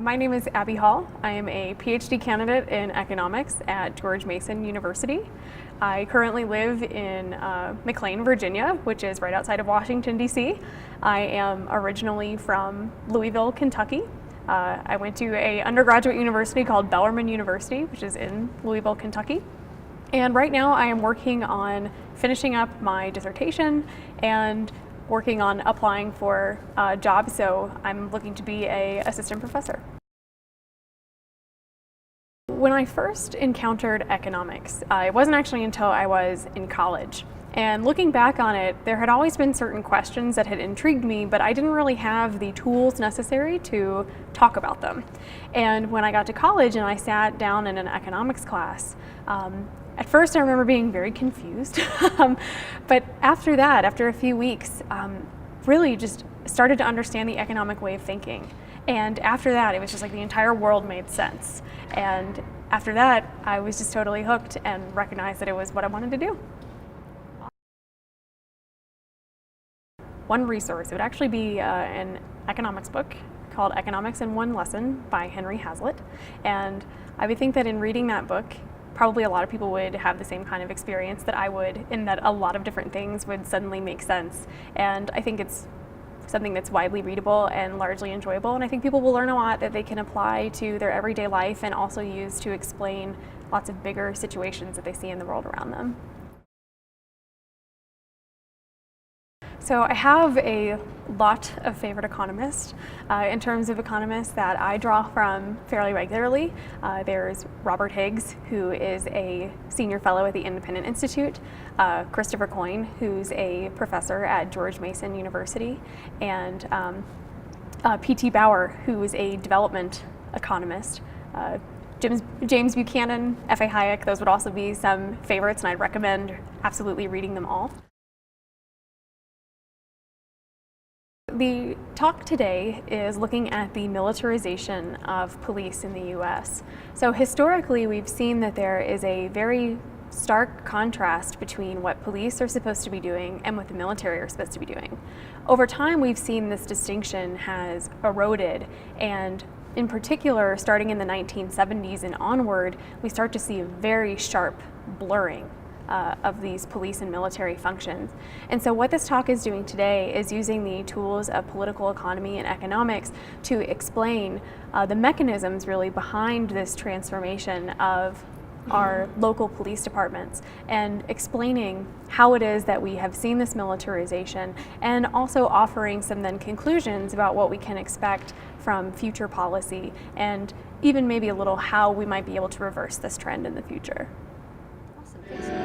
My name is Abby Hall. I am a PhD candidate in economics at George Mason University. I currently live in McLean, Virginia, which is right outside of Washington, D.C. I am originally from Louisville, Kentucky. I went to an undergraduate university called Bellarmine University, which is in Louisville, Kentucky. And right now I am working on finishing up my dissertation and working on applying for a job, so I'm looking to be an assistant professor. When I first encountered economics, it wasn't actually until I was in college. And looking back on it, there had always been certain questions that had intrigued me, but I didn't really have the tools necessary to talk about them. And when I got to college and I sat down in an economics class, at first I remember being very confused, but after that, after a few weeks, really just started to understand the economic way of thinking. And after that, it was just like the entire world made sense. And after that, I was just totally hooked and recognized that it was what I wanted to do. One resource, it would actually be an economics book called Economics in One Lesson by Henry Hazlitt. And I would think that in reading that book, probably a lot of people would have the same kind of experience that I would, in that a lot of different things would suddenly make sense. And I think it's something that's widely readable and largely enjoyable, and I think people will learn a lot that they can apply to their everyday life and also use to explain lots of bigger situations that they see in the world around them. So I have a lot of favorite economists. In terms of economists that I draw from fairly regularly, there's Robert Higgs, who is a senior fellow at the Independent Institute, Christopher Coyne, who's a professor at George Mason University, and P.T. Bauer, who is a development economist. James Buchanan, F.A. Hayek, those would also be some favorites, and I'd recommend absolutely reading them all. The talk today is looking at the militarization of police in the U.S. So historically, we've seen that there is a very stark contrast between what police are supposed to be doing and what the military are supposed to be doing. Over time, we've seen this distinction has eroded, and in particular, starting in the 1970s and onward, we start to see a very sharp blurring of these police and military functions. And so what this talk is doing today is using the tools of political economy and economics to explain the mechanisms really behind this transformation of our local police departments, and explaining how it is that we have seen this militarization, and also offering some then conclusions about what we can expect from future policy, and even maybe a little how we might be able to reverse this trend in the future. Awesome.